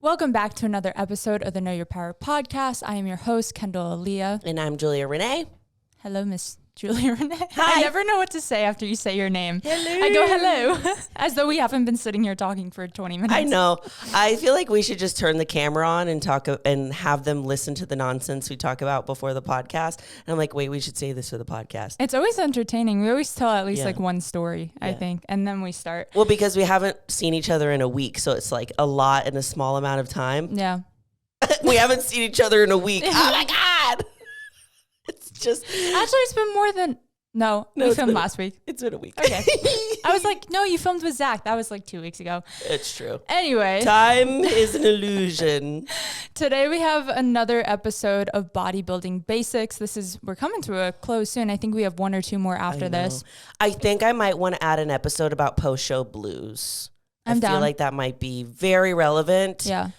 Welcome back to another episode of the Know Your Power podcast. I am your host, Kendall Aaliyah. And I'm juliarene. Hello, Miss juliarene. Hi. I never know what to say after you say your name. Hello. I go, hello, as though we haven't been sitting here talking for 20 minutes. I know. I feel like we should just turn the camera on and talk and have them listen to the nonsense we talk about before the podcast. And I'm like, wait, we should say this for the podcast. It's always entertaining. We always tell at least like one story, I think, and then we start. Well, because we haven't seen each other in a week, so it's like a lot in a small amount of time. Yeah. We haven't seen each other in a week. Oh my God. It's just. Actually, it's been more than. No, we filmed last week. It's been a week. Okay. I was like, no, you filmed with Zach. That was like 2 weeks ago. It's true. Anyway. Time is an illusion. Today we have another episode of bodybuilding basics. We're coming to a close soon. I think we have one or two more after this. I think I might want to add an episode about post-show blues. I feel like that might be very relevant. Yeah.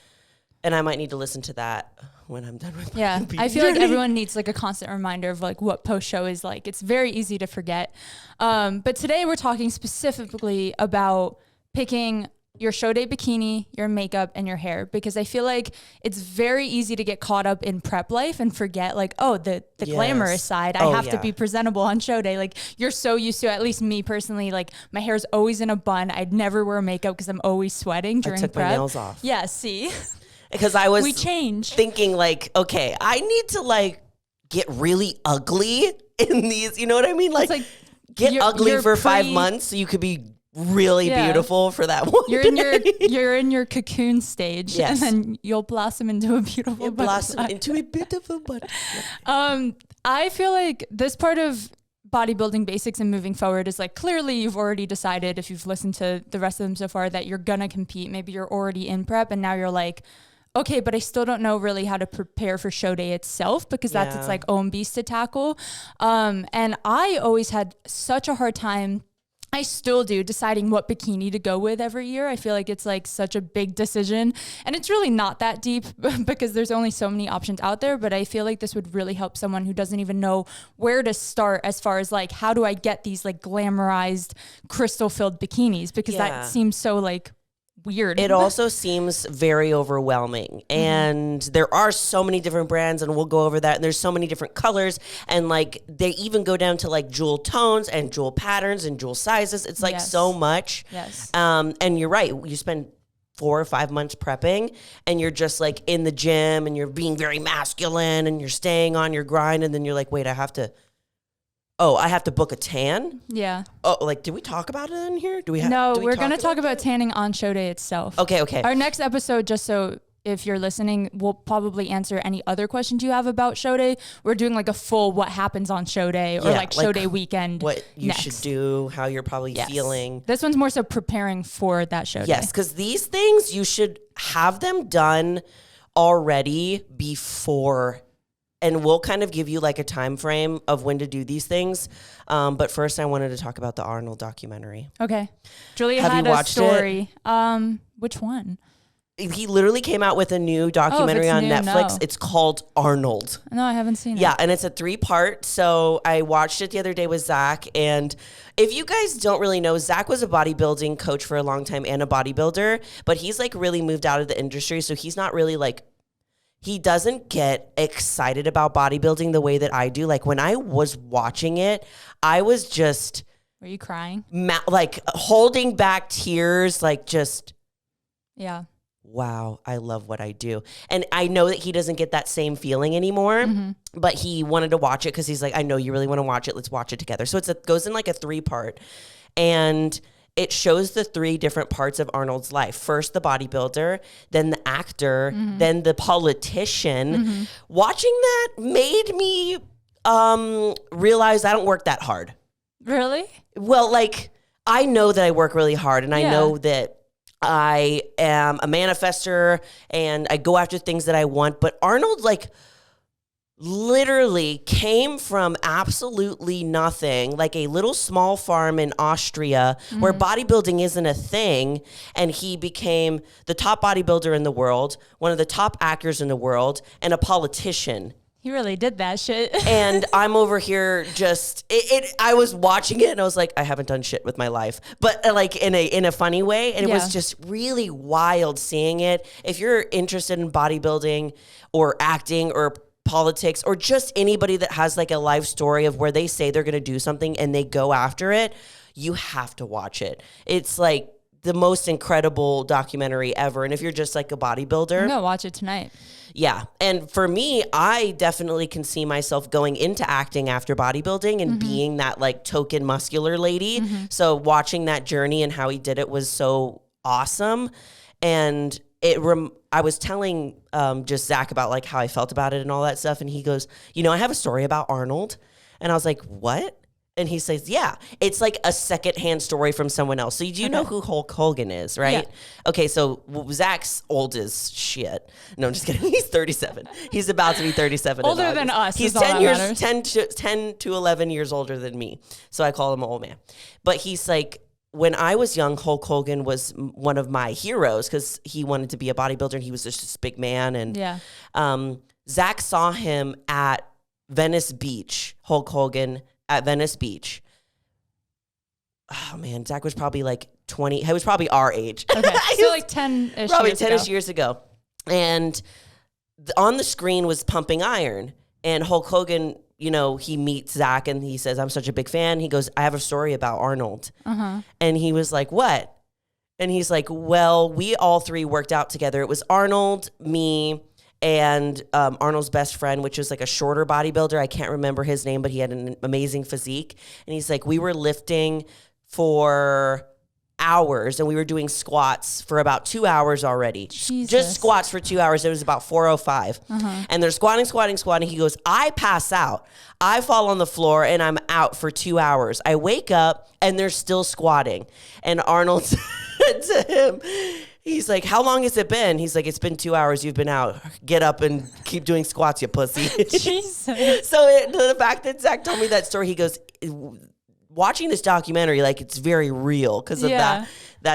And I might need to listen to that when I'm done with my I feel like everyone needs like a constant reminder of like what post-show is like. It's very easy to forget. But today we're talking specifically about picking your show day bikini, your makeup, and your hair, because I feel like it's very easy to get caught up in prep life and forget like, oh, the glamorous side. I have to be presentable on show day. Like you're so used to, at least me personally, like my hair's always in a bun. I'd never wear makeup because I'm always sweating during prep. I took my nails off. Yeah, see? Because I was thinking like, okay, I need to like get really ugly in these, you know what I mean? Like get ugly for 5 months so you could be really beautiful for that one. You're in your cocoon stage, yes. And then you'll blossom into a beautiful butterfly. Blossom into a beautiful butterfly. I feel like this part of bodybuilding basics and moving forward is like, clearly you've already decided, if you've listened to the rest of them so far, that you're gonna compete. Maybe you're already in prep and now you're like, okay, but I still don't know really how to prepare for show day itself, because that's its like own beast to tackle. And I always had such a hard time, I still do, deciding what bikini to go with every year. I feel like it's like such a big decision, and it's really not that deep because there's only so many options out there. But I feel like this would really help someone who doesn't even know where to start as far as like, how do I get these like glamorized crystal filled bikinis? Because that seems so like weird. It also seems very overwhelming, and there are so many different brands, and we'll go over that, and there's so many different colors, and like they even go down to like jewel tones and jewel patterns and jewel sizes. It's like so much. And you're right, you spend 4 or 5 months prepping, and you're just like in the gym and you're being very masculine and you're staying on your grind, and then you're like, wait, I have to book a tan? Yeah. Oh, like, did we talk about it in here? No, we're going to talk about tanning on show day itself. Okay. Our next episode, just so if you're listening, we'll probably answer any other questions you have about show day. We're doing like a full what happens on show day, or like show day weekend. What you should do, how you're probably feeling. This one's more so preparing for that show day. Yes, because these things, you should have them done already before. And we'll kind of give you like a time frame of when to do these things. But first, I wanted to talk about the Arnold documentary. Okay. Julia had a story. Which one? He literally came out with a new documentary on Netflix. No. It's called Arnold. No, I haven't seen it. Yeah, and it's a 3-part. So I watched it the other day with Zach. And if you guys don't really know, Zach was a bodybuilding coach for a long time and a bodybuilder. But he's like really moved out of the industry. So he's not really like, he doesn't get excited about bodybuilding the way that I do. Like when I was watching it, I was just... Were you crying? Like holding back tears, like just... Yeah. Wow, I love what I do. And I know that he doesn't get that same feeling anymore, but he wanted to watch it because he's like, I know you really want to watch it. Let's watch it together. So it goes in like a 3-part. And... it shows the 3 different parts of Arnold's life. First, the bodybuilder, then the actor, then the politician. Watching that made me realize I don't work that hard. Really? Well, like, I know that I work really hard, and I know that I am a manifester, and I go after things that I want. But Arnold, like, literally came from absolutely nothing, like a little small farm in Austria where bodybuilding isn't a thing, and he became the top bodybuilder in the world, one of the top actors in the world, and a politician He really did that shit. And I'm over here just, I was watching it and I was like, I haven't done shit with my life, but like in a funny way. And it was just really wild seeing it. If you're interested in bodybuilding or acting or politics or just anybody that has like a life story of where they say they're going to do something and they go after it, you have to watch it. It's like the most incredible documentary ever. And if you're just like a bodybuilder, I'm gonna watch it tonight. Yeah. And for me, I definitely can see myself going into acting after bodybuilding and being that like token muscular lady. So watching that journey and how he did it was so awesome. And I was telling just Zach about like how I felt about it and all that stuff. And he goes, you know, I have a story about Arnold. And I was like, what? And he says, yeah, it's like a secondhand story from someone else. So you know who Hulk Hogan is, right? Yeah. Okay, so Zach's old as shit. No, I'm just kidding. He's 37. He's about to be 37. Older than us. He's 10 to 11 years older than me. So I call him an old man. But he's like, when I was young, Hulk Hogan was one of my heroes because he wanted to be a bodybuilder and he was just this big man. And Zach saw him at Venice Beach, Hulk Hogan, at Venice Beach. Oh man, Zach was probably like 20. He was probably our age. Okay, so like 10-ish probably years 10-ish ago. years ago. And on the screen was pumping iron. And Hulk Hogan, you know, he meets Zach and he says, I'm such a big fan. He goes, I have a story about Arnold. And he was like, what? And he's like, well, we all three worked out together. It was Arnold, me, and Arnold's best friend, which was like a shorter bodybuilder. I can't remember his name, but he had an amazing physique. And he's like, we were lifting for hours and we were doing squats for about 2 hours already. Jesus. Just squats for 2 hours. It was about 4:05. And they're squatting. He goes, I pass out. I fall on the floor and I'm out for 2 hours. I wake up and they're still squatting. And Arnold said to him, he's like, how long has it been? He's like, it's been 2 hours. You've been out. Get up and keep doing squats, you pussy. Jesus. So the fact that Zach told me that story, he goes, watching this documentary, like it's very real because of that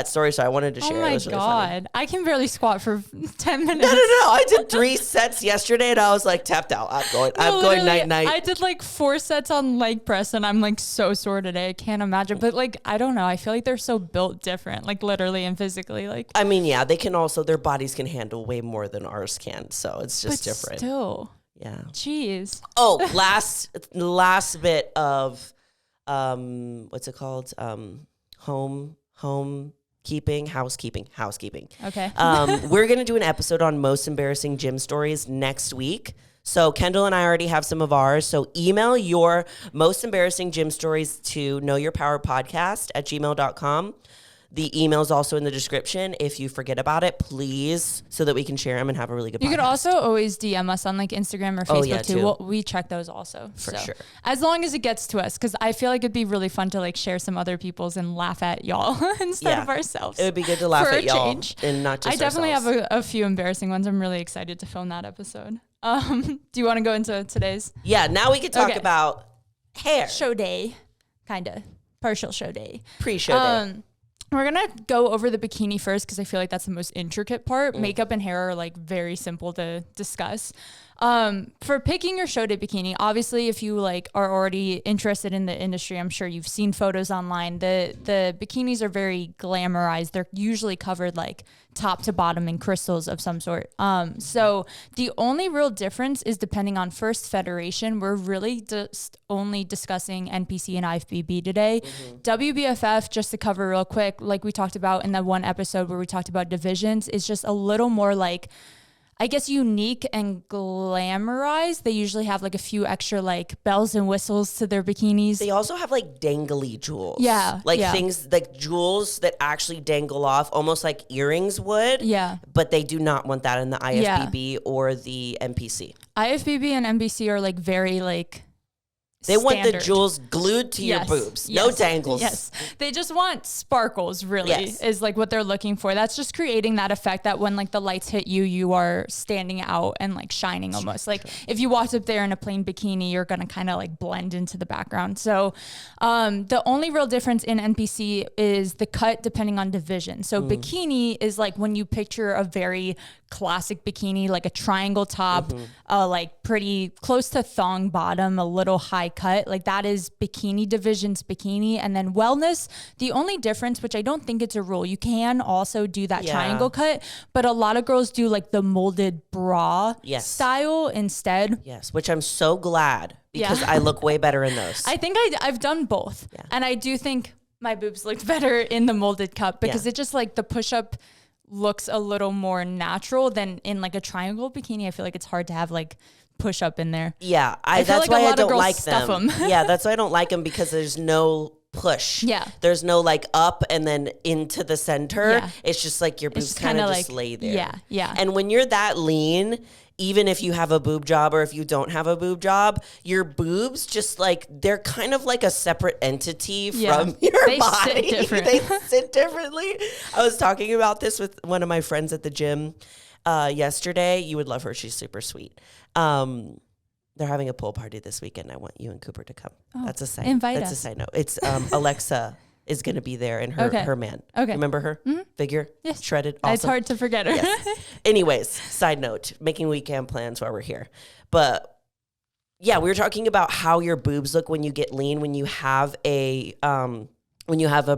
story. So I wanted to share. Oh my it was really God. funny. I can barely squat for 10 minutes. No. I did 3 sets yesterday and I was like tapped out. I'm going night. I did like 4 sets on leg press and I'm like so sore today. I can't imagine. But like, I don't know. I feel like they're so built different, like literally and physically. Like, I mean, yeah, they can also, their bodies can handle way more than ours can. So it's just different. Still. Yeah. Jeez. Oh, last bit of, what's it called? Housekeeping. Okay. We're going to do an episode on most embarrassing gym stories next week. So Kendall and I already have some of ours. So email your most embarrassing gym stories to knowyourpowerpodcast@gmail.com. The email is also in the description. If you forget about it, please, so that we can share them and have a really good podcast. You could also always DM us on like Instagram or Facebook too. We check those also. For sure. As long as it gets to us, because I feel like it'd be really fun to like share some other people's and laugh at y'all instead of ourselves. It would be good to laugh at y'all change. and not just I definitely ourselves. have a few embarrassing ones. I'm really excited to film that episode. Do you want to go into today's? Yeah, now we can talk about hair. Show day, kind of. Partial show day. Pre-show day. We're going to go over the bikini first because I feel like that's the most intricate part. Makeup and hair are like very simple to discuss. For picking your show day bikini, obviously if you like are already interested in the industry, I'm sure you've seen photos online. The bikinis are very glamorized. They're usually covered like top to bottom in crystals of some sort. So the only real difference is depending on first federation. We're really just only discussing NPC and IFBB today. WBFF, just to cover real quick, like we talked about in that one episode where we talked about divisions, is just a little more like, I guess, unique and glamorized. They usually have like a few extra like bells and whistles to their bikinis. They also have like dangly jewels. Yeah. Things like jewels that actually dangle off almost like earrings would. Yeah. But they do not want that in the IFBB or the NPC. IFBB and NBC are like very like They want the standard. jewels glued to your boobs. No dangles. Yes. They just want sparkles, really, Yes. is like what they're looking for. That's just creating that effect that when like the lights hit you, you are standing out and like shining almost. Like if you walked up there in a plain bikini, you're going to kind of like blend into the background. So the only real difference in NPC is the cut depending on division. So bikini is like when you picture a very classic bikini, like a triangle top, like pretty close to thong bottom, a little high cut. Like that is bikini division's bikini. And then wellness, the only difference, which I don't think it's a rule, you can also do that triangle cut, but a lot of girls do like the molded bra style instead. Yes, which I'm so glad because I look way better in those. I think I've done both. Yeah. And I do think my boobs looked better in the molded cup because it just like the push-up looks a little more natural than in like a triangle bikini. I feel like it's hard to have like push up in there. Yeah, that's why I don't like them. Yeah, that's why I don't like them because there's no push. Yeah. There's no like up and then into the center. Yeah. It's just like your boobs kind of just lay there. Yeah, yeah. And when you're that lean, even if you have a boob job or if you don't have a boob job, your boobs just like, they're kind of like a separate entity from your body. Sit different. They sit differently. I was talking about this with one of my friends at the gym yesterday. You would love her. She's super sweet. They're having a pool party this weekend. I want you and Cooper to come. Oh, that's a side. Invite that's us. A side note. It's Alexa is going to be there and her man. Okay. Remember her? Mm-hmm. Figure? Yes. Shredded? Awesome. It's hard to forget her. Yes. Anyways, side note, making weekend plans while we're here. But yeah, we were talking about how your boobs look when you get lean, when you have a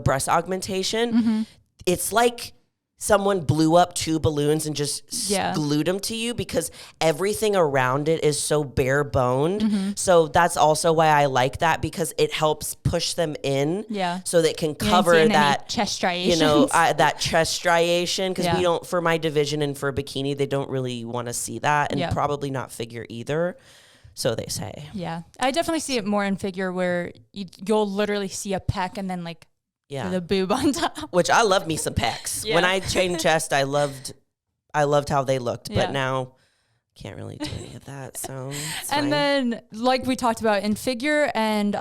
breast augmentation. Mm-hmm. It's like someone blew up 2 balloons and just glued them to you because everything around it is so bare boned. Mm-hmm. So that's also why I like that because it helps push them in. Yeah. So that can cover that chest striation. That chest striation because we don't, for my division and for bikini, they don't really want to see that and probably not figure either. So they say. Yeah. I definitely see it more in figure where you'll literally see a pec and then like the boob on top. Which I love me some pecs. Yeah. When I trained chest, I loved how they looked. But now can't really do any of that. So and then like we talked about in figure and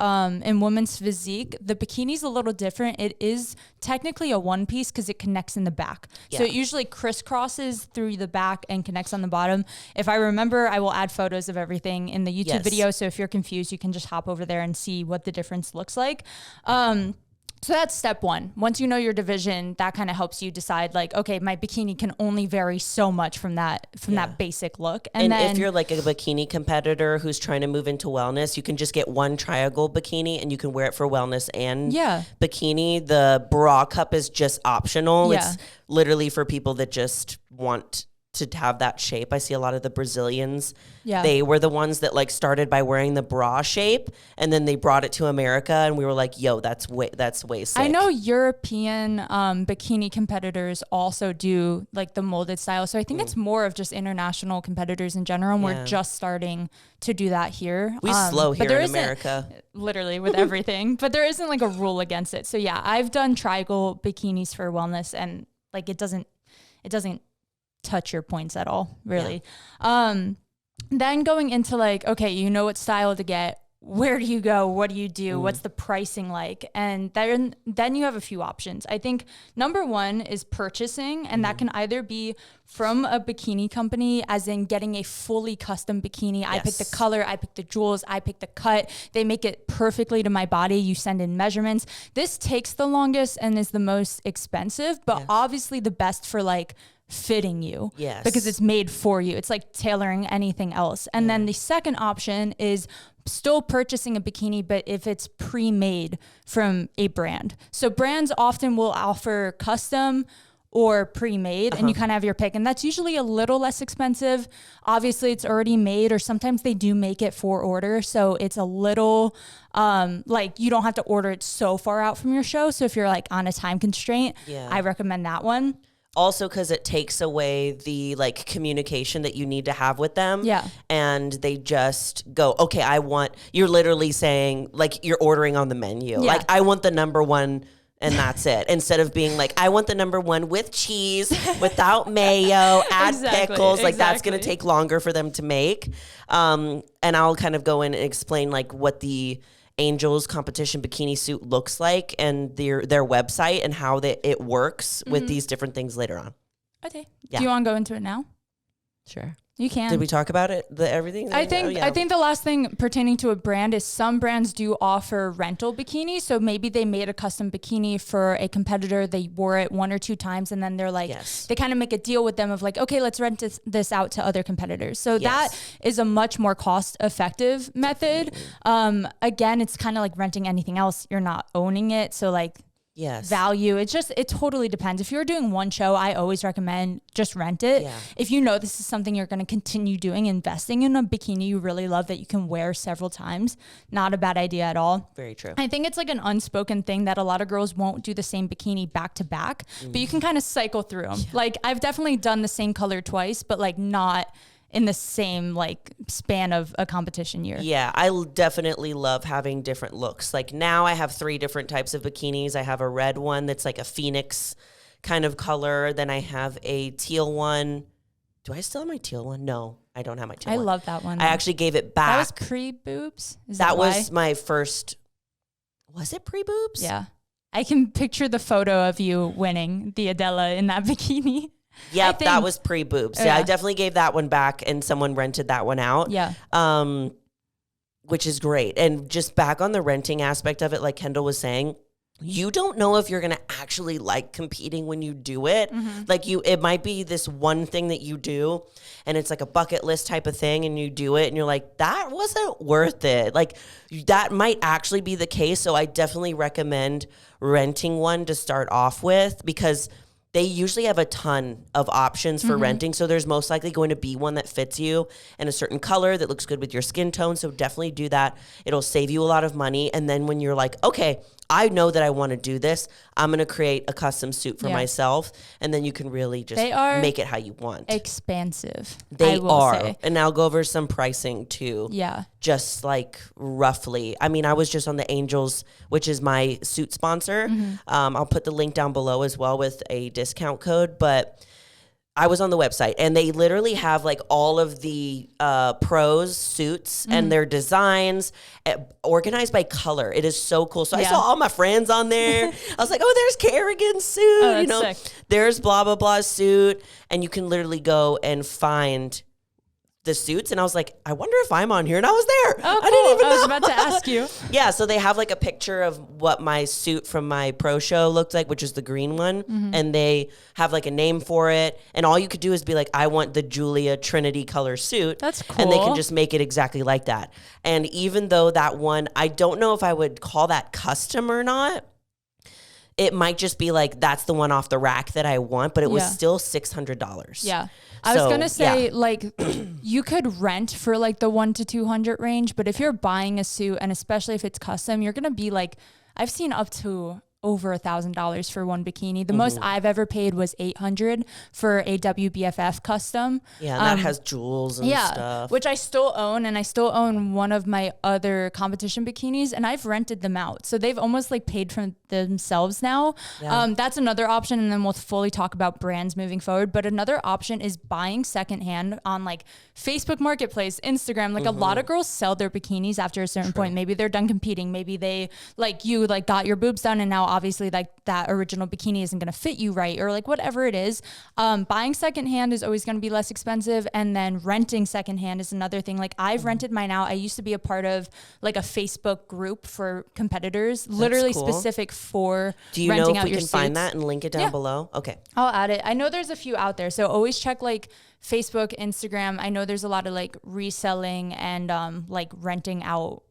in women's physique, the bikini's a little different. It is technically a one piece because it connects in the back. Yeah. So it usually crisscrosses through the back and connects on the bottom. If I remember, I will add photos of everything in the YouTube video. So if you're confused, you can just hop over there and see what the difference looks like. So that's step one. Once you know your division, that kind of helps you decide like, okay, my bikini can only vary so much from that basic look. And then, if you're like a bikini competitor who's trying to move into wellness, you can just get one triangle bikini and you can wear it for wellness and bikini. The bra cup is just optional. Yeah. It's literally for people that just want to have that shape. I see a lot of the Brazilians. Yeah. They were the ones that like started by wearing the bra shape and then they brought it to America and we were like, yo, that's way sick. I know European bikini competitors also do like the molded style. So I think it's more of just international competitors in general. And we're just starting to do that here. We slow here in America. Literally with everything. But there isn't like a rule against it. So yeah, I've done triangle bikinis for wellness and like it doesn't touch your points at all, really. Yeah. Then going into like, okay, you know what style to get, where do you go, what do you do, what's the pricing like, and then you have a few options. I think number one is purchasing, and that can either be from a bikini company, as in getting a fully custom bikini. I pick the color, I pick the jewels, I pick the cut, they make it perfectly to my body, you send in measurements. This takes the longest and is the most expensive, but obviously the best for like fitting you, because it's made for you. It's like tailoring anything else. And then the second option is still purchasing a bikini, but if it's pre-made from a brand. So brands often will offer custom or pre-made, and you kind of have your pick. And that's usually a little less expensive. Obviously it's already made, or sometimes they do make it for order. So it's a little, like you don't have to order it so far out from your show. So if you're like on a time constraint, I recommend that one. Also, because it takes away the like communication that you need to have with them. Yeah. And they just go, okay, you're literally saying like you're ordering on the menu. Yeah. Like I want the number one And that's it. Instead of being like, I want the number one with cheese, without mayo, add pickles. Like that's going to take longer for them to make. And I'll kind of go in and explain like what the Angels competition bikini suit looks like and their website and how it works with these different things later on. Okay. Yeah. Do you want to go into it now? Sure. You can. Did we talk about it? Everything? I think the last thing pertaining to a brand is some brands do offer rental bikinis. So maybe they made a custom bikini for a competitor. They wore it 1 or 2 times, and then they're like, they kind of make a deal with them of like, okay, let's rent this out to other competitors. So that is a much more cost-effective method. Again, it's kind of like renting anything else. You're not owning it. So like, value. It totally depends. If you're doing one show, I always recommend just rent it. Yeah. If you know this is something you're going to continue doing, investing in a bikini you really love that you can wear several times, not a bad idea at all. Very true. I think it's like an unspoken thing that a lot of girls won't do the same bikini back to back, but you can kind of cycle through them. Like I've definitely done the same color twice, but like not in the same like span of a competition year. Yeah, I definitely love having different looks. Like now I have 3 different types of bikinis. I have a red one that's like a phoenix kind of color. Then I have a teal one. Do I still have my teal one? No, I don't have my teal one. I love that one. I actually gave it back. That was pre-boobs? That was my first. Was it pre-boobs? Yeah. I can picture the photo of you winning the Adela in that bikini. Yep, that was pre-boobs. Yeah, I definitely gave that one back and someone rented that one out. Yeah. Which is great. And just back on the renting aspect of it, like Kendall was saying, you don't know if you're going to actually like competing when you do it. Like it might be this one thing that you do and it's like a bucket list type of thing and you do it and you're like, that wasn't worth it. Like that might actually be the case. So I definitely recommend renting one to start off with because they usually have a ton of options for renting. So there's most likely going to be one that fits you in a certain color that looks good with your skin tone. So definitely do that. It'll save you a lot of money. And then when you're like, okay, I know that I want to do this, I'm going to create a custom suit for myself. And then you can really just make it how you want. Expansive. They are. And I'll go over some pricing too. Yeah. Just like roughly. I mean, I was just on the Angels, which is my suit sponsor. I'll put the link down below as well with a discount code. But I was on the website and they literally have like all of the pros suits and their designs organized by color. It is so cool. So I saw all my friends on there. I was like, oh, there's Kerrigan's suit. Oh, that's sick. There's blah, blah, blah suit. And you can literally go and find the suits. And I was like, I wonder if I'm on here. And I was there. Oh, cool. I didn't even know. I was about to ask you. Yeah. So they have like a picture of what my suit from my pro show looked like, which is the green one. And they have like a name for it. And all you could do is be like, I want the Julia Trinity color suit. That's cool. And they can just make it exactly like that. And even though that one, I don't know if I would call that custom or not. It might just be like, that's the one off the rack that I want, but it was still $600. Yeah. I was going to say, like, you could rent for like the 100 to 200 range, but if you're buying a suit and especially if it's custom, you're going to be like, I've seen up to over $1,000 for one bikini. The most I've ever paid was $800 for a WBFF custom. Yeah, and that has jewels and stuff. Which I still own, and I still own one of my other competition bikinis, and I've rented them out. So they've almost like paid for themselves now. Yeah. That's another option, and then we'll fully talk about brands moving forward. But another option is buying secondhand on like Facebook Marketplace, Instagram. Like a lot of girls sell their bikinis after a certain point. Maybe they're done competing. Maybe they like you like got your boobs done, and now obviously like that original bikini isn't going to fit you right, or like whatever it is. Buying secondhand is always going to be less expensive, and then renting secondhand is another thing. Like I've rented mine out. I used to be a part of like a Facebook group for competitors, literally specific for renting out your suits. Do you know if we can find that and link it down below? Okay. I'll add it. I know there's a few out there, so always check like Facebook, Instagram. I know there's a lot of like reselling and like renting out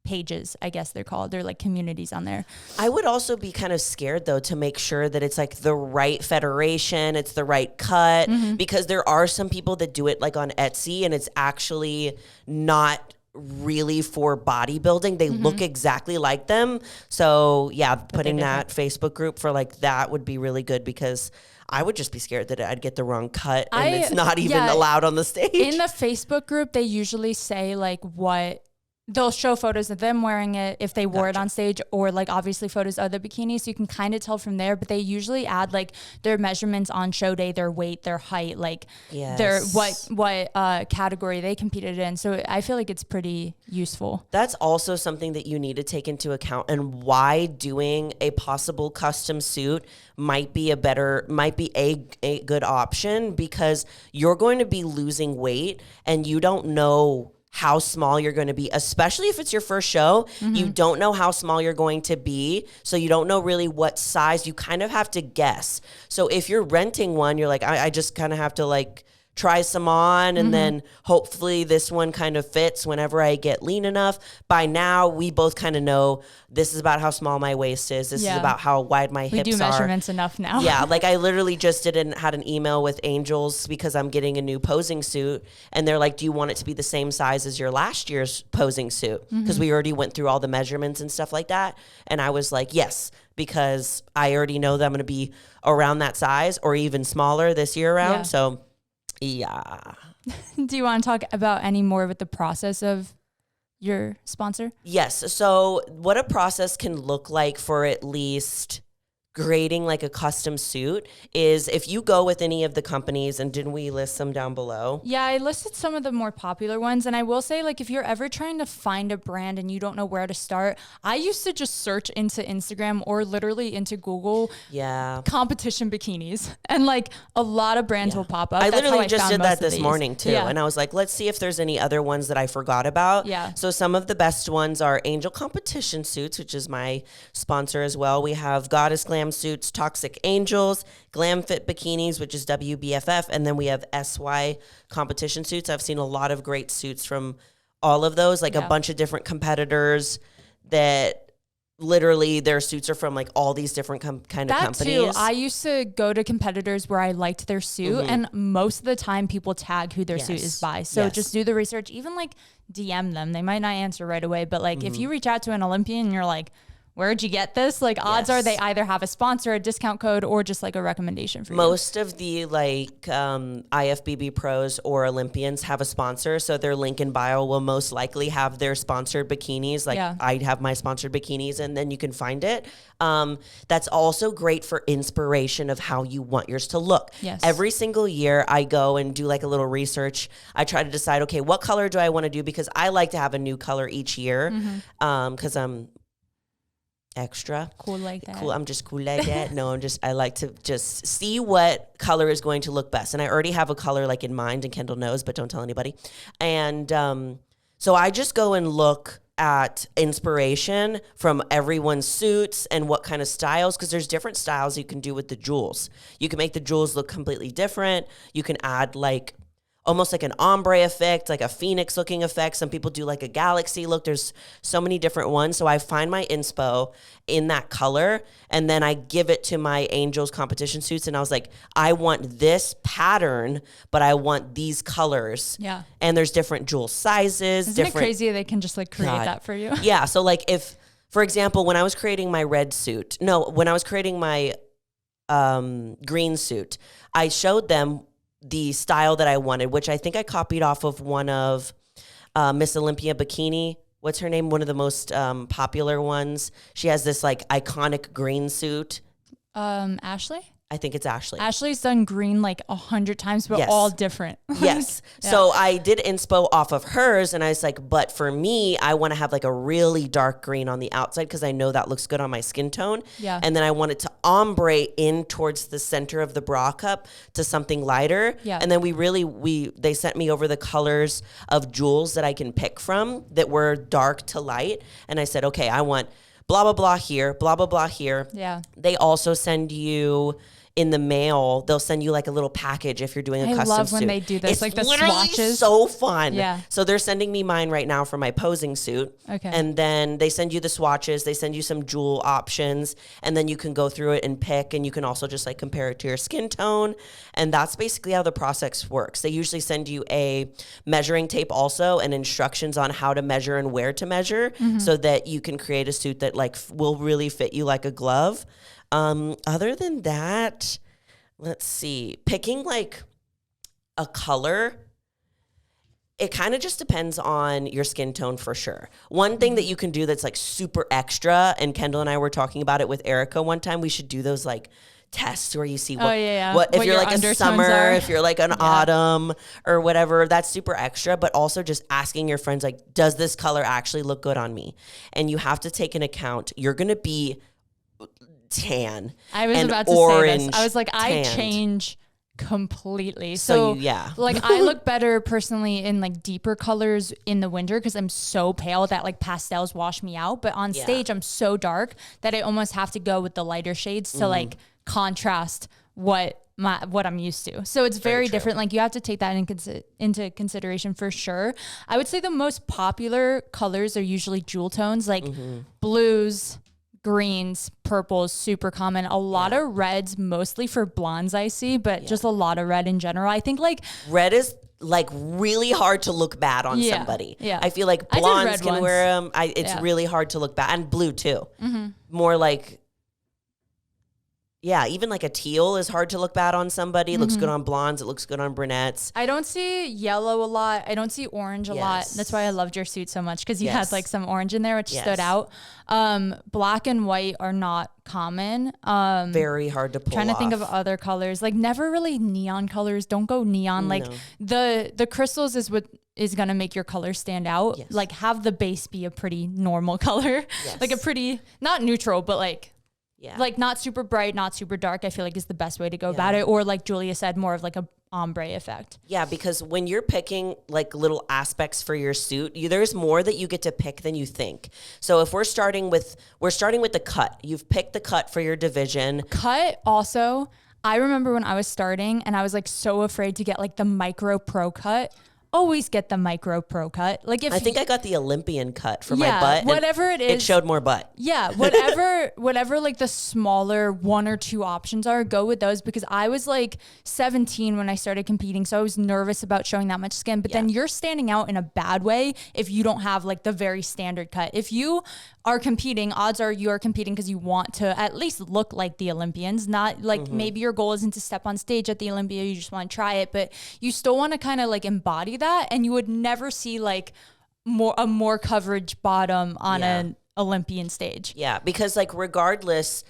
pages, I guess they're called. They're like communities on there. I would also be kind of scared though to make sure that it's like the right federation, it's the right cut, because there are some people that do it like on Etsy and it's actually not really for bodybuilding. They look exactly like them. So yeah, putting that Facebook group for like that would be really good, because I would just be scared that I'd get the wrong cut and it's not even allowed on the stage. In the Facebook group, they usually say like what they'll show photos of them wearing it if they wore it on stage, or like obviously photos of the bikini. So you can kind of tell from there, but they usually add like their measurements on show day, their weight, their height, like their what category they competed in. So I feel like it's pretty useful. That's also something that you need to take into account, and why doing a possible custom suit might be a good option, because you're going to be losing weight and you don't know how small you're going to be, especially if it's your first show. You don't know how small you're going to be. So you don't know really what size. You kind of have to guess. So if you're renting one, you're like, I just kind of have to like try some on, and then hopefully this one kind of fits whenever I get lean enough. By now, we both kind of know this is about how small my waist is. This is about how wide my hips are. We do measurements enough now. Yeah, like I literally just had an email with Angels because I'm getting a new posing suit, and they're like, do you want it to be the same size as your last year's posing suit? Because we already went through all the measurements and stuff like that. And I was like, yes, because I already know that I'm going to be around that size or even smaller this year around. Yeah. So yeah. Do you want to talk about any more with the process of your sponsor? Yes. So what a process can look like for at least grading like a custom suit is, if you go with any of the companies, and didn't we list them down below? Yeah, I listed some of the more popular ones. And I will say, like, if you're ever trying to find a brand and you don't know where to start, I used to just search into Instagram or literally into Google competition bikinis. And like a lot of brands will pop up. I literally just did that this morning too. And I was like, let's see if there's any other ones that I forgot about. Yeah. So some of the best ones are Angel Competition Suits, which is my sponsor as well. We have Goddess Glam Suits, Toxic Angels, Glam Fit Bikinis, which is WBFF, and then we have SY Competition Suits. I've seen a lot of great suits from all of those, like a bunch of different competitors that literally their suits are from like all these different kind of companies. That too. I used to go to competitors where I liked their suit, and most of the time people tag who their suit is by. So just do the research, even like DM them. They might not answer right away, but like if you reach out to an Olympian and you're like, where'd you get this? Like odds are they either have a sponsor, a discount code, or just like a recommendation for you. Most of the like IFBB pros or Olympians have a sponsor. So their link in bio will most likely have their sponsored bikinis. Like I have my sponsored bikinis, and then you can find it. That's also great for inspiration of how you want yours to look. Yes. Every single year I go and do like a little research. I try to decide, okay, what color do I want to do? Because I like to have a new color each year. Because I'm extra cool like that. Cool. I'm just cool like that. No, I like to just see what color is going to look best. And I already have a color like in mind, and Kendall knows, but don't tell anybody. And so I just go and look at inspiration from everyone's suits and what kind of styles, because there's different styles you can do with the jewels. You can make the jewels look completely different. You can add like almost like an ombre effect, like a phoenix looking effect. Some people do like a galaxy look. There's so many different ones. So I find my inspo in that color, and then I give it to my Angels Competition Suits. And I was like, I want this pattern, but I want these colors. Yeah. And there's different jewel sizes. Isn't it crazy they can just like create that for you? Yeah. So like if, for example, when I was creating my when I was creating my green suit, I showed them the style that I wanted, which I think I copied off of one of Miss Olympia Bikini. What's her name? One of the most popular ones. She has this like iconic green suit. Ashley? I think it's Ashley. Ashley's done green like 100 times, but all different. Yes. Yeah. So I did inspo off of hers, and I was like, but for me, I want to have like a really dark green on the outside because I know that looks good on my skin tone. Yeah. And then I want it to ombre in towards the center of the bra cup to something lighter. Yeah. And then they sent me over the colors of jewels that I can pick from that were dark to light. And I said, okay, I want blah, blah, blah here, blah, blah, blah here. Yeah. They also send you in the mail, they'll send you like a little package if you're doing a custom suit. I love when they do this, it's like the literally swatches. So fun. Yeah. So they're sending me mine right now for my posing suit. Okay. And then they send you the swatches. They send you some jewel options, and then you can go through it and pick, and you can also just like compare it to your skin tone. And that's basically how the process works. They usually send you a measuring tape also, and instructions on how to measure and where to measure, so that you can create a suit that like will really fit you like a glove. Other than that, let's see, picking like a color, It kind of just depends on your skin tone for sure. One thing that you can do that's like super extra, and Kendall and I were talking about it with Erica one time, we should do those like tests where you see what if you're like a summer, if you're like an autumn or whatever, that's super extra. But also just asking your friends, like, does this color actually look good on me? And you have to take into account, you're going to be tan. I was about to say this. I was like, I change completely. So like I look better personally in like deeper colors in the winter because I'm so pale that like pastels wash me out. But on stage, I'm so dark that I almost have to go with the lighter shades to like contrast what I'm used to. So it's very different. Like you have to take that into consideration for sure. I would say the most popular colors are usually jewel tones, like blues, greens, purples, super common. A lot of reds, mostly for blondes I see, but just a lot of red in general. I think like red is like really hard to look bad on somebody. Yeah. I feel like blondes can wear them. It's really hard to look bad. And blue too. More like, even like a teal is hard to look bad on somebody. It looks good on blondes. It looks good on brunettes. I don't see yellow a lot. I don't see orange a lot. That's why I loved your suit so much because you had like some orange in there, which stood out. Black and white are not common. Very hard to pull Trying to think of other colors. Like never really neon colors. Don't go neon. Like the crystals is what is going to make your color stand out. Like have the base be a pretty normal color. Like a pretty, not neutral, but like not super bright, not super dark, I feel like is the best way to go about it. Or like Julia said, more of like a ombre effect. Yeah, because when you're picking like little aspects for your suit, there's more that you get to pick than you think. So if we're starting with the cut. You've picked the cut for your division. Cut also, I remember when I was starting and I was like so afraid to get like the micro pro cut. Always get the micro pro cut. Like if I think I got the Olympian cut for my butt. Whatever it is. It showed more butt. Yeah. Whatever like the smaller one or two options are, go with those because I was like 17 when I started competing. So I was nervous about showing that much skin. But then you're standing out in a bad way if you don't have like the very standard cut. If you are competing, odds are you are competing because you want to at least look like the Olympians. Not like maybe your goal isn't to step on stage at the Olympia. You just want to try it. But you still want to kind of like embody that. And you would never see like a more coverage bottom on an Olympian stage. Yeah, because like regardless,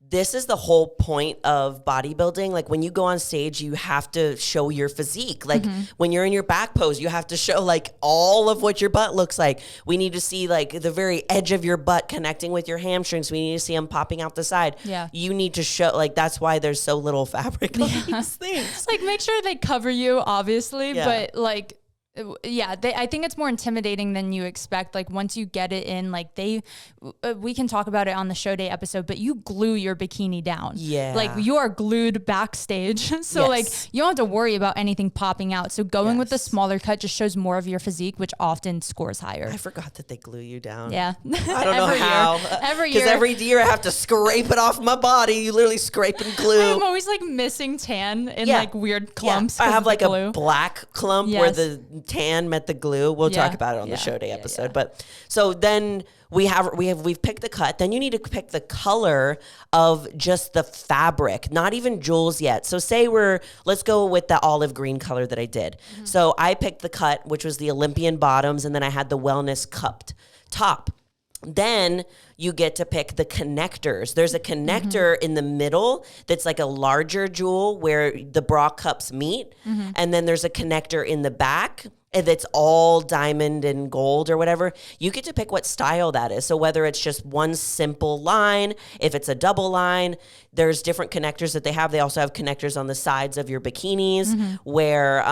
this is the whole point of bodybuilding. Like when you go on stage, you have to show your physique. Like when you're in your back pose, you have to show like all of what your butt looks like. We need to see like the very edge of your butt connecting with your hamstrings. We need to see them popping out the side. Yeah. You need to show, like that's why there's so little fabric on these things. Like make sure they cover you, obviously, but like I think it's more intimidating than you expect. Like once you get it in, like we can talk about it on the show day episode, but you glue your bikini down. Yeah. Like you are glued backstage. So like you don't have to worry about anything popping out. So going with the smaller cut just shows more of your physique, which often scores higher. I forgot that they glue you down. Yeah. I don't know how. Every year. Because every year I have to scrape it off my body. You literally scrape and glue. I'm always like missing tan in like weird clumps. I have like a black clump where the tan met the glue. We'll talk about it on the show day episode. But so then we've picked the cut. Then you need to pick the color of just the fabric, not even jewels yet. So say let's go with the olive green color that I did. So I picked the cut, which was the Olympian bottoms, and then I had the wellness cupped top. Then you get to pick the connectors. There's a connector in the middle that's like a larger jewel where the bra cups meet. And then there's a connector in the back that's all diamond and gold or whatever. You get to pick what style that is. So whether it's just one simple line, if it's a double line, there's different connectors that they have. They also have connectors on the sides of your bikinis where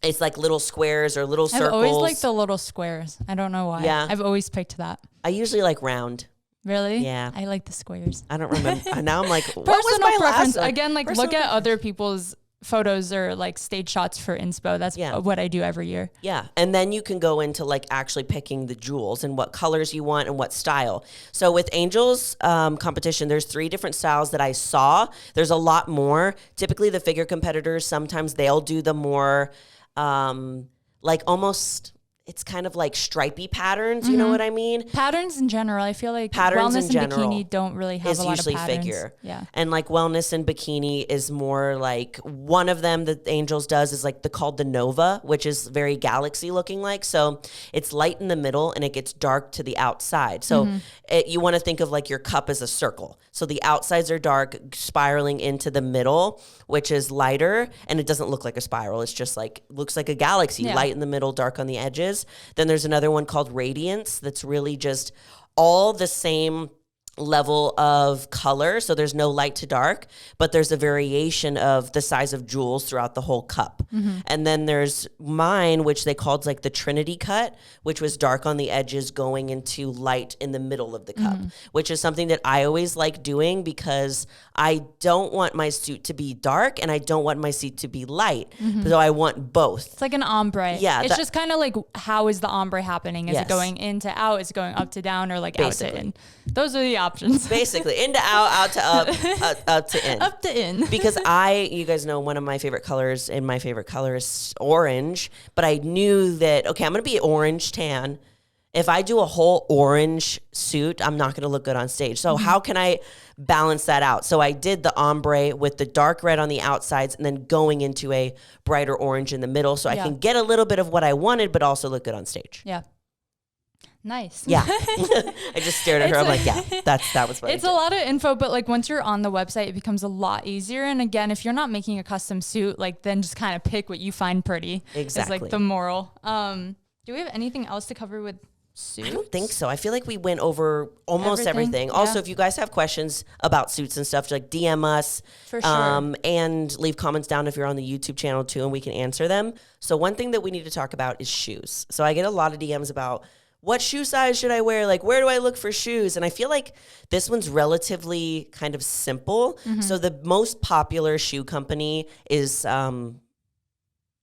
it's like little squares or little circles. I've always liked the little squares. I don't know why. Yeah. I've always picked that. I usually like round. Really? Yeah. I like the squares. I don't remember. Now I'm like, what was my preference? last Again, like look at other people's photos or like stage shots for inspo. That's what I do every year. Yeah. And then you can go into like actually picking the jewels and what colors you want and what style. So with Angel's competition, there's 3 different styles that I saw. There's a lot more. Typically the figure competitors, sometimes they'll do the more like almost, it's kind of like stripy patterns. You know what I mean? Patterns in general. I feel like Patterns wellness in general and bikini don't really have a lot of patterns. figure. Yeah. And like wellness and bikini is more like, one of them that Angels does is like called the Nova, which is very galaxy looking like. So it's light in the middle and it gets dark to the outside. So you want to think of like your cup as a circle. So the outsides are dark, spiraling into the middle, which is lighter, and it doesn't look like a spiral. It's just like, looks like a galaxy, light in the middle, dark on the edges. Then there's another one called Radiance that's really just all the same level of color. So there's no light to dark, but there's a variation of the size of jewels throughout the whole cup. And then there's mine, which they called like the Trinity cut, which was dark on the edges going into light in the middle of the cup, which is something that I always like doing because I don't want my suit to be dark and I don't want my suit to be light. So I want both. It's like an ombre. Yeah. It's just kind of like, how is the ombre happening? Is it going in to out? Is it going up to down, or like out to in? Those are the options. Basically, in to out to up, up to in. Up to in. Because you guys know one of my favorite colors, and my favorite color is orange, but I knew that, okay, I'm going to be orange tan. If I do a whole orange suit, I'm not going to look good on stage. So how can I balance that out? So I did the ombre with the dark red on the outsides and then going into a brighter orange in the middle so I can get a little bit of what I wanted, but also look good on stage. Yeah. Nice. Yeah. I just stared at her. I'm like, yeah, that was what It's a lot of info, but like once you're on the website, it becomes a lot easier. And again, if you're not making a custom suit, like then just kind of pick what you find pretty. Exactly. It's like the moral. Do we have anything else to cover with suits? I don't think so. I feel like we went over almost everything. Yeah. Also, if you guys have questions about suits and stuff, like DM us. For sure. And leave comments down if you're on the YouTube channel too, and we can answer them. So one thing that we need to talk about is shoes. So I get a lot of DMs about, what shoe size should I wear? Like, where do I look for shoes? And I feel like this one's relatively kind of simple. So the most popular shoe company is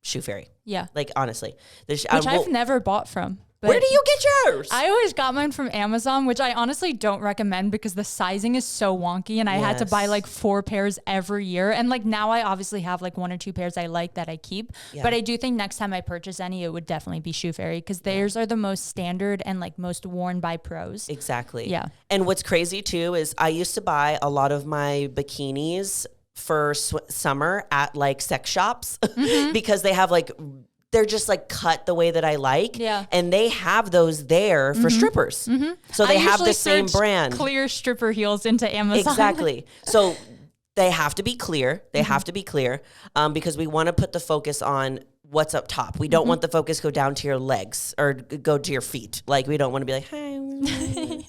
Shoe Fairy. Yeah. Like, honestly. Which I've never bought from. Where do you get yours? I always got mine from Amazon, which I honestly don't recommend because the sizing is so wonky and I had to buy like 4 pairs every year. And like now I obviously have like 1 or 2 pairs I like that I keep. Yeah. But I do think next time I purchase any, it would definitely be Shoe Fairy because theirs are the most standard and like most worn by pros. Exactly. Yeah. And what's crazy too is I used to buy a lot of my bikinis for summer at like sex shops because they have like, they're just like cut the way that I like. Yeah. And they have those there for strippers. So they have the same brand. Clear stripper heels into Amazon. Exactly. So they have to be clear. They have to be clear because we want to put the focus on what's up top. We don't want the focus go down to your legs or go to your feet. Like we don't want to be like, hi.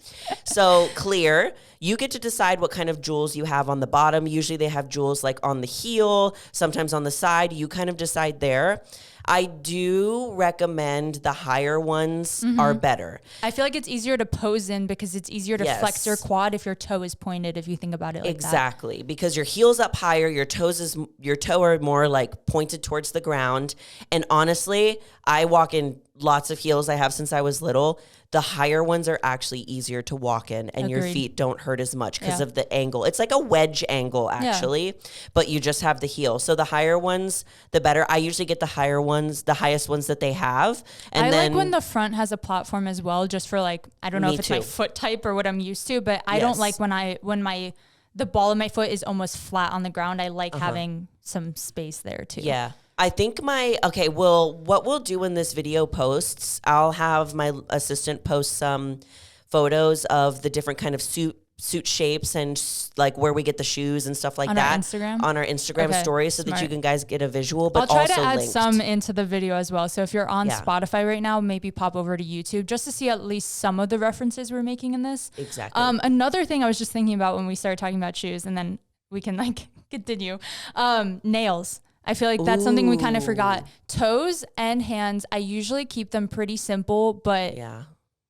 So clear. You get to decide what kind of jewels you have on the bottom. Usually they have jewels like on the heel, sometimes on the side. You kind of decide there. I do recommend the higher ones are better. I feel like it's easier to pose in because it's easier to flex your quad if your toe is pointed, if you think about it like exactly, because your heel's up higher, your toe are more like pointed towards the ground. And honestly, I walk in lots of heels I have since I was little. The higher ones are actually easier to walk in and your feet don't hurt as much because of the angle. It's like a wedge angle actually, but you just have the heel. So the higher ones, the better. I usually get the higher ones, the highest ones that they have. And I then, like when the front has a platform as well, just for like, I don't know if it's my foot type or what I'm used to, but I don't like when the ball of my foot is almost flat on the ground. I like having some space there too. Yeah. I think what we'll do when this video posts, I'll have my assistant post some photos of the different kind of suit shapes and like where we get the shoes and stuff like that on our Instagram stories so that you can guys get a visual, but I'll try also to add linked. some into the video as well. So if you're on Spotify right now, maybe pop over to YouTube just to see at least some of the references we're making in this. Exactly. Another thing I was just thinking about when we started talking about shoes, and then we can like continue, nails. I feel like that's something we kind of forgot. Toes and hands, I usually keep them pretty simple, but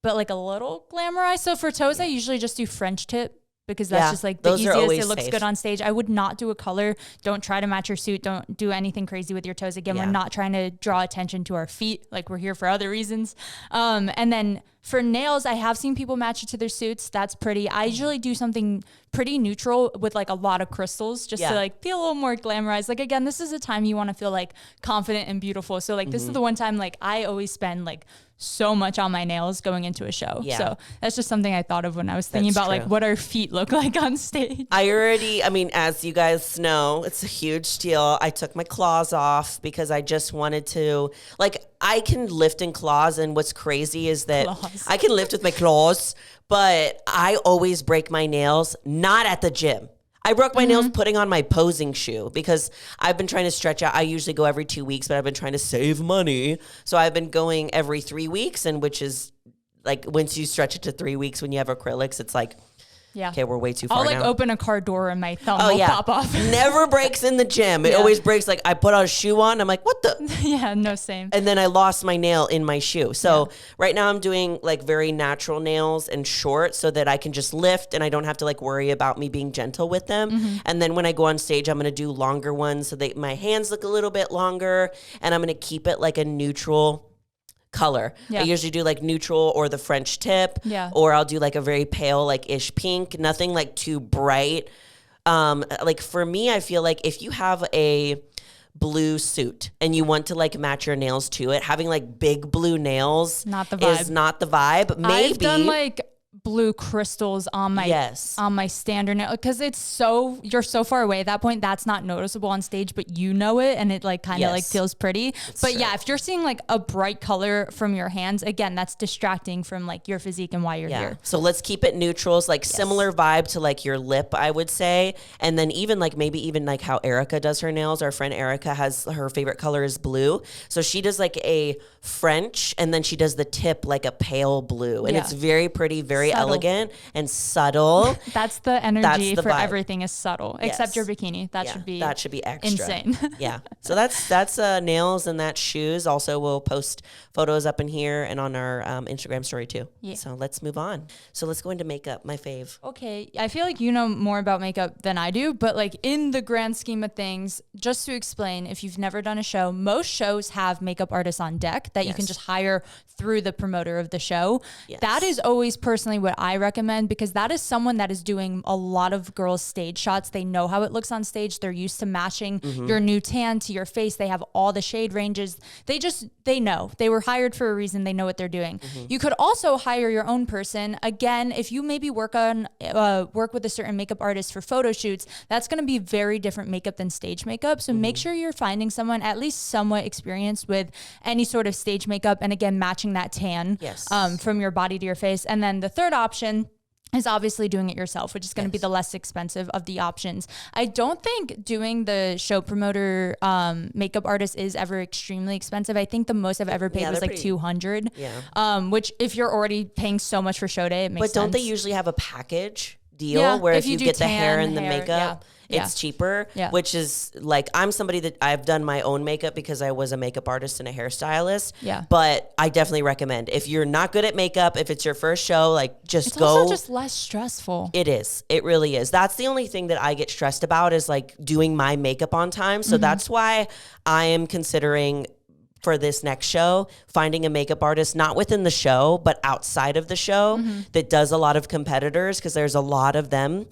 like a little glamorized. So for toes, I usually just do French tip because that's just like the easiest. It looks good on stage. I would not do a color. Don't try to match your suit. Don't do anything crazy with your toes. Again, we're not trying to draw attention to our feet. Like we're here for other reasons. And then For nails, I have seen people match it to their suits. That's pretty. I usually do something pretty neutral with like a lot of crystals just to like feel a little more glamorized. Like, again, this is a time you want to feel like confident and beautiful. So like this is the one time like I always spend like so much on my nails going into a show. Yeah. So that's just something I thought of when I was thinking about like what our feet look like on stage. I mean, as you guys know, it's a huge deal. I took my claws off because I just wanted to, like, I can lift in claws, and what's crazy is that I can lift with my claws, but I always break my nails, not at the gym. I broke my nails putting on my posing shoe because I've been trying to stretch out. I usually go every 2 weeks, but I've been trying to save money. So I've been going every 3 weeks, and which is like once you stretch it to 3 weeks when you have acrylics, it's like, okay, we're way too far I'll like now. open a car door and my thumb will pop off. Never breaks in the gym. It always breaks. Like I put on a shoe on, I'm like, what the? No, same. And then I lost my nail in my shoe. So right now I'm doing like very natural nails and short so that I can just lift and I don't have to like worry about me being gentle with them. And then when I go on stage, I'm going to do longer ones so that my hands look a little bit longer, and I'm going to keep it like a neutral color. I usually do like neutral or the French tip, or I'll do like a very pale, like ish pink, nothing like too bright. Like for me, I feel like if you have a blue suit and you want to like match your nails to it, having like big blue nails is not the vibe. Maybe I've done like blue crystals on my on my standard nail because you're so far away at that point that's not noticeable on stage, but you know it, and it like kind of like feels pretty. But if you're seeing like a bright color from your hands, again, that's distracting from like your physique and why you're here. So let's keep it neutrals, like similar vibe to like your lip, I would say. And then even like maybe even like how Erica does her nails. Our friend Erica has her favorite color is blue, so she does like a French, and then she does the tip like a pale blue, and it's very pretty, very subtle. Elegant and subtle. That's the energy for vibe. Everything is subtle, except your bikini. That should be extra. Insane. So that's nails, and that's shoes. Also, we'll post photos up in here and on our Instagram story too. So let's move on. So let's go into makeup, my fave. Okay, I feel like you know more about makeup than I do, but like in the grand scheme of things, just to explain, if you've never done a show, most shows have makeup artists on deck that you can just hire through the promoter of the show. That is always personally what I recommend, because that is someone that is doing a lot of girls' stage shots. They know how it looks on stage. They're used to matching your new tan to your face. They have all the shade ranges. They know. They were hired for a reason. They know what they're doing. You could also hire your own person. Again, if you maybe work with a certain makeup artist for photo shoots, that's going to be very different makeup than stage makeup. So make sure you're finding someone at least somewhat experienced with any sort of stage makeup, and again, matching that tan from your body to your face. And then the third option is obviously doing it yourself, which is going to be the less expensive of the options. I don't think doing the show promoter makeup artist is ever extremely expensive. I think the most I've ever paid was like $200. Which if you're already paying so much for show day, it makes sense. But don't they usually have a package deal where if you get the hair and the makeup, it's cheaper, which is like, I'm somebody that I've done my own makeup because I was a makeup artist and a hairstylist. But I definitely recommend, if you're not good at makeup, if it's your first show, like it's go. It's also just less stressful. It is. It really is. That's the only thing that I get stressed about is like doing my makeup on time. So that's why I am considering for this next show, finding a makeup artist, not within the show, but outside of the show that does a lot of competitors, because there's a lot of them.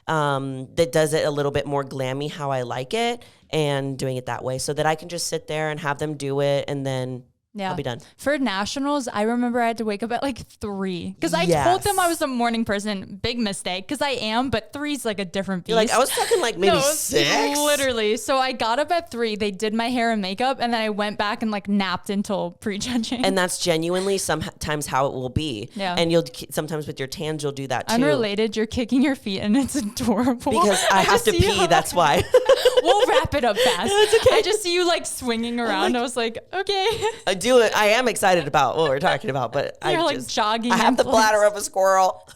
That does it a little bit more glammy how I like it, and doing it that way so that I can just sit there and have them do it, and then I'll be done. For nationals, I remember I had to wake up at like 3 because I told them I was a morning person. Big mistake, because I am, but 3's like a different beast. You're like, I was talking like maybe 6. Literally. So I got up at 3. They did my hair and makeup, and then I went back and like napped until prejudging. And that's genuinely sometimes how it will be. And you'll sometimes with your tans, you'll do that too. Unrelated, you're kicking your feet, and it's adorable. Because I have to pee. That's why. We'll wrap it up fast. It's okay. I just see you like swinging around. I was like, okay. I do it. I am excited about what we're talking about, but you're like jogging. I have the bladder of a squirrel.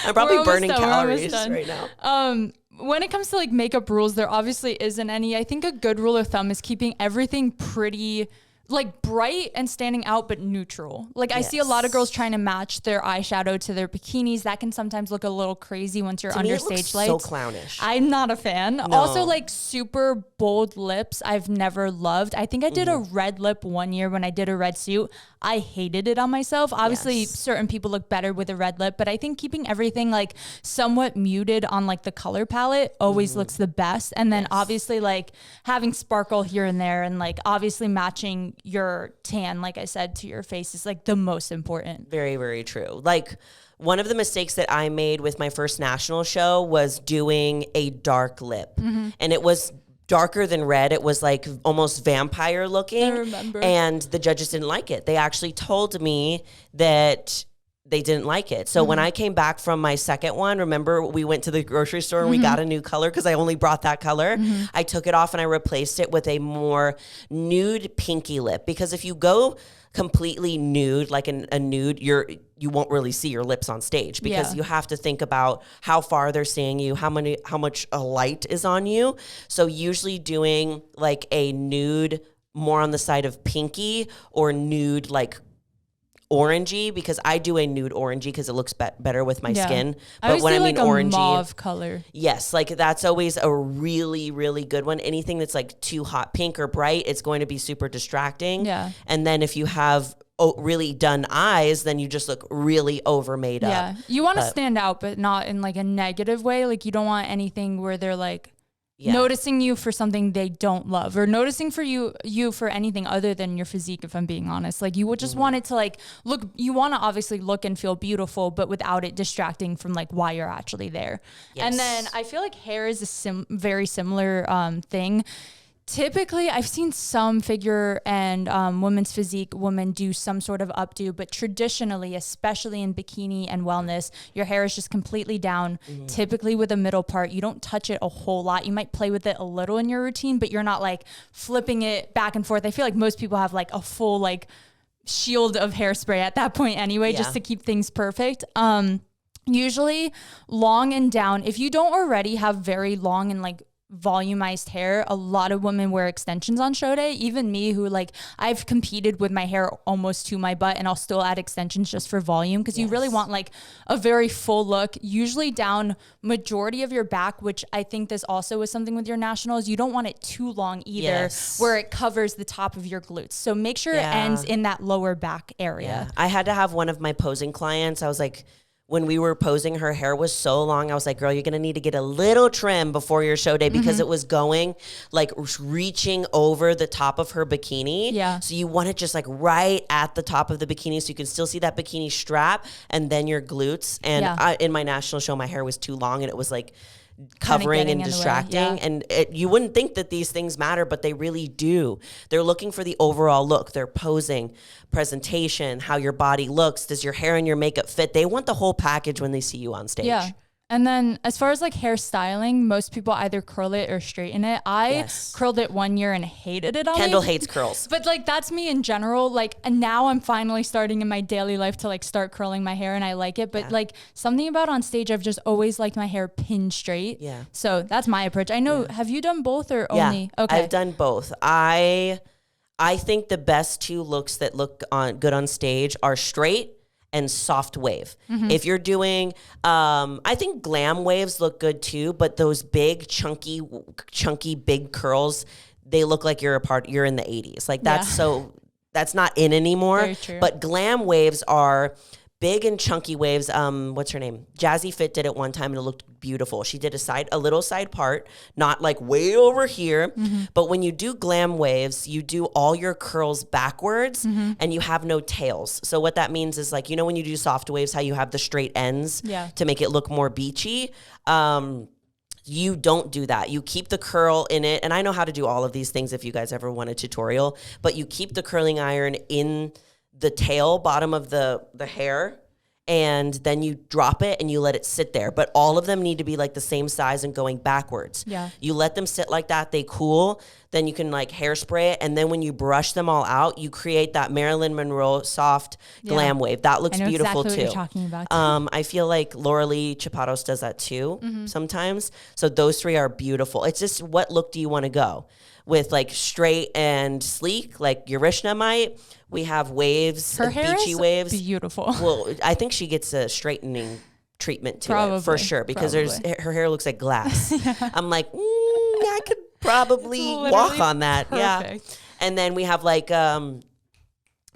I'm probably burning calories right now. When it comes to like makeup rules, there obviously isn't any. I think a good rule of thumb is keeping everything pretty like bright and standing out, but neutral. Like I see a lot of girls trying to match their eyeshadow to their bikinis. That can sometimes look a little crazy once you're under stage lights. So clownish. I'm not a fan. No. Also, like super bold lips, I've never loved. I think I did a red lip one year when I did a red suit. I hated it on myself. Obviously, certain people look better with a red lip, but I think keeping everything like somewhat muted on like the color palette always looks the best. And then obviously like having sparkle here and there, and like obviously matching your tan, like I said, to your face is like the most important. Very, very true. Like one of the mistakes that I made with my first national show was doing a dark lip, and it was darker than red. It was like almost vampire looking. I remember. And the judges didn't like it. They actually told me that they didn't like it. So when I came back from my second one, remember we went to the grocery store and we got a new color because I only brought that color. I took it off and I replaced it with a more nude pinky lip, because if you go completely nude, like a nude, you won't really see your lips on stage, because you have to think about how far they're seeing you, how much a light is on you. So usually doing like a nude more on the side of pinky, or nude like orangey, because I do a nude orangey because it looks better with my skin. But when I mean like orangey, mauve color. Yes, like that's always a really, really good one. Anything that's like too hot pink or bright, it's going to be super distracting. Yeah. And then if you have really done eyes, then you just look really over made up. Yeah. You want to stand out, but not in like a negative way. Like you don't want anything where they're like noticing you for something they don't love, or noticing for you for anything other than your physique, if I'm being honest. Like you would just want it to like look, you want to obviously look and feel beautiful, but without it distracting from like why you're actually there. Yes. And then I feel like hair is a very similar thing. Typically, I've seen some figure and women's physique women do some sort of updo, but traditionally, especially in bikini and wellness, your hair is just completely down, typically with a middle part. You don't touch it a whole lot. You might play with it a little in your routine, but you're not like flipping it back and forth. I feel like most people have like a full like shield of hairspray at that point anyway, just to keep things perfect. Usually long and down. If you don't already have very long and like volumized hair, a lot of women wear extensions on show day. Even me, who like I've competed with my hair almost to my butt, and I'll still add extensions just for volume, because you really want like a very full look, usually down majority of your back, which I think this also is something with your nationals. You don't want it too long either, where it covers the top of your glutes. So make sure it ends in that lower back area. I had to have one of my posing clients. I was like, when we were posing, her hair was so long. I was like, girl, you're going to need to get a little trim before your show day, because it was going like reaching over the top of her bikini. Yeah. So you want it just like right at the top of the bikini, so you can still see that bikini strap and then your glutes. And in my national show, my hair was too long and it was like covering and distracting. And you wouldn't think that these things matter, but they really do. They're looking for the overall look. They're posing, presentation, how your body looks. Does your hair and your makeup fit? They want the whole package when they see you on stage. Yeah. And then as far as like hairstyling, most people either curl it or straighten it. I curled it one year and hated it on Kendall me. hates curls. But like that's me in general. Like, and now I'm finally starting in my daily life to like start curling my hair, and I like it. But like something about on stage, I've just always liked my hair pinned straight. Yeah. So that's my approach. I know, have you done both or only? Okay. I've done both. I think the best two looks that look good on stage are straight and soft wave. If you're doing, I think glam waves look good too, but those big, chunky, big curls, they look like you're in the 80s. Like that's not in anymore. Very true. But glam waves are big and chunky waves. What's her name? Jazzy Fit did it one time and it looked beautiful. She did a little side part, not like way over here. But when you do glam waves, you do all your curls backwards and you have no tails. So what that means is like, you know, when you do soft waves, how you have the straight ends to make it look more beachy. You don't do that. You keep the curl in it. And I know how to do all of these things if you guys ever want a tutorial, but you keep the curling iron in the tail bottom of the hair, and then you drop it and you let it sit there. But all of them need to be like the same size and going backwards. Yeah. You let them sit like that, they cool, then you can like hairspray it, and then when you brush them all out, you create that Marilyn Monroe soft glam wave. That looks beautiful exactly too. What you're talking about. I feel like Laura Lee Chapados does that too sometimes. So those three are beautiful. It's just, what look do you want to go? with like straight and sleek, like Urishna might. We have waves, Her hair beachy is waves. beautiful. Well, I think she gets a straightening treatment to Probably, it for sure because her hair looks like glass. I'm like, I could probably walk on that. Perfect. Yeah. And then we have like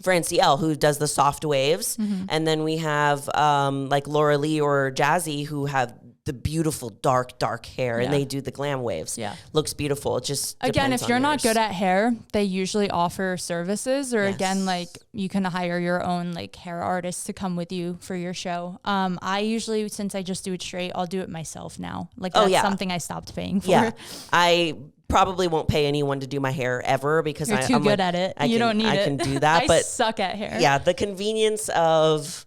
Francie L, who does the soft waves. And then we have like Laura Lee or Jazzy, who have the beautiful dark hair, and they do the glam waves. Yeah. Looks beautiful. It just again, if on you're yours. not good at hair, they usually offer services, or again, like you can hire your own like hair artist to come with you for your show. I usually, since I just do it straight, I'll do it myself now. Like that's something I stopped paying for. Yeah. I probably won't pay anyone to do my hair ever because I'm too good at it. You don't need it. I can do that. But I suck at hair. Yeah, the convenience of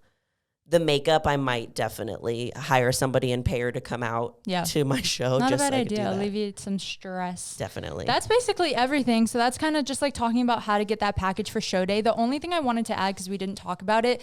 the makeup, I might definitely hire somebody and pay her to come out to my show. Not just a bad so idea. Alleviate some stress. Definitely. That's basically everything. So that's kind of just like talking about how to get that package for show day. The only thing I wanted to add, because we didn't talk about it,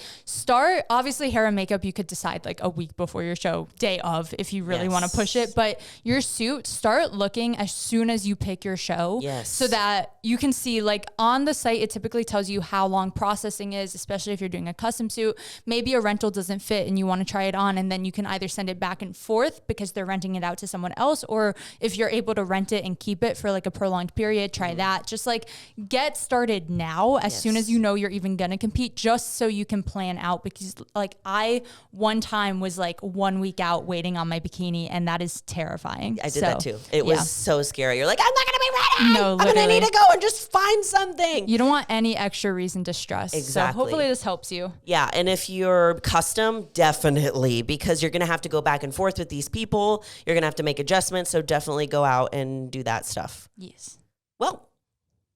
obviously hair and makeup, you could decide like a week before your show, day of, if you really want to push it. But your suit, start looking as soon as you pick your show. Yes. So that you can see, like on the site, it typically tells you how long processing is, especially if you're doing a custom suit. Maybe a rental doesn't fit and you want to try it on, and then you can either send it back and forth because they're renting it out to someone else, or if you're able to rent it and keep it for like a prolonged period, try that. Just like get started now as soon as you know you're even going to compete, just so you can plan out, because like I one time was like 1 week out waiting on my bikini, and that is terrifying. I did that too. It was so scary. You're like, I'm not going to be ready. No, I'm going to need to go and just find something. You don't want any extra reason to stress. Exactly. So hopefully this helps you. Yeah. And if you're custom, definitely, because you're going to have to go back and forth with these people. You're going to have to make adjustments. So definitely go out and do that stuff. Yes. Well,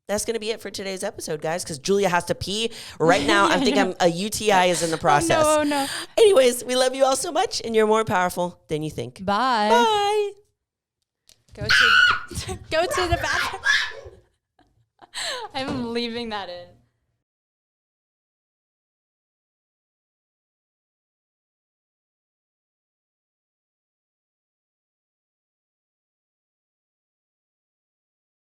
that's going to be it for today's episode, guys, because Julia has to pee right now. I think a UTI is in the process. Oh, no. Anyways, we love you all so much, and you're more powerful than you think. Bye. Bye. Go to the bathroom. I'm leaving that in.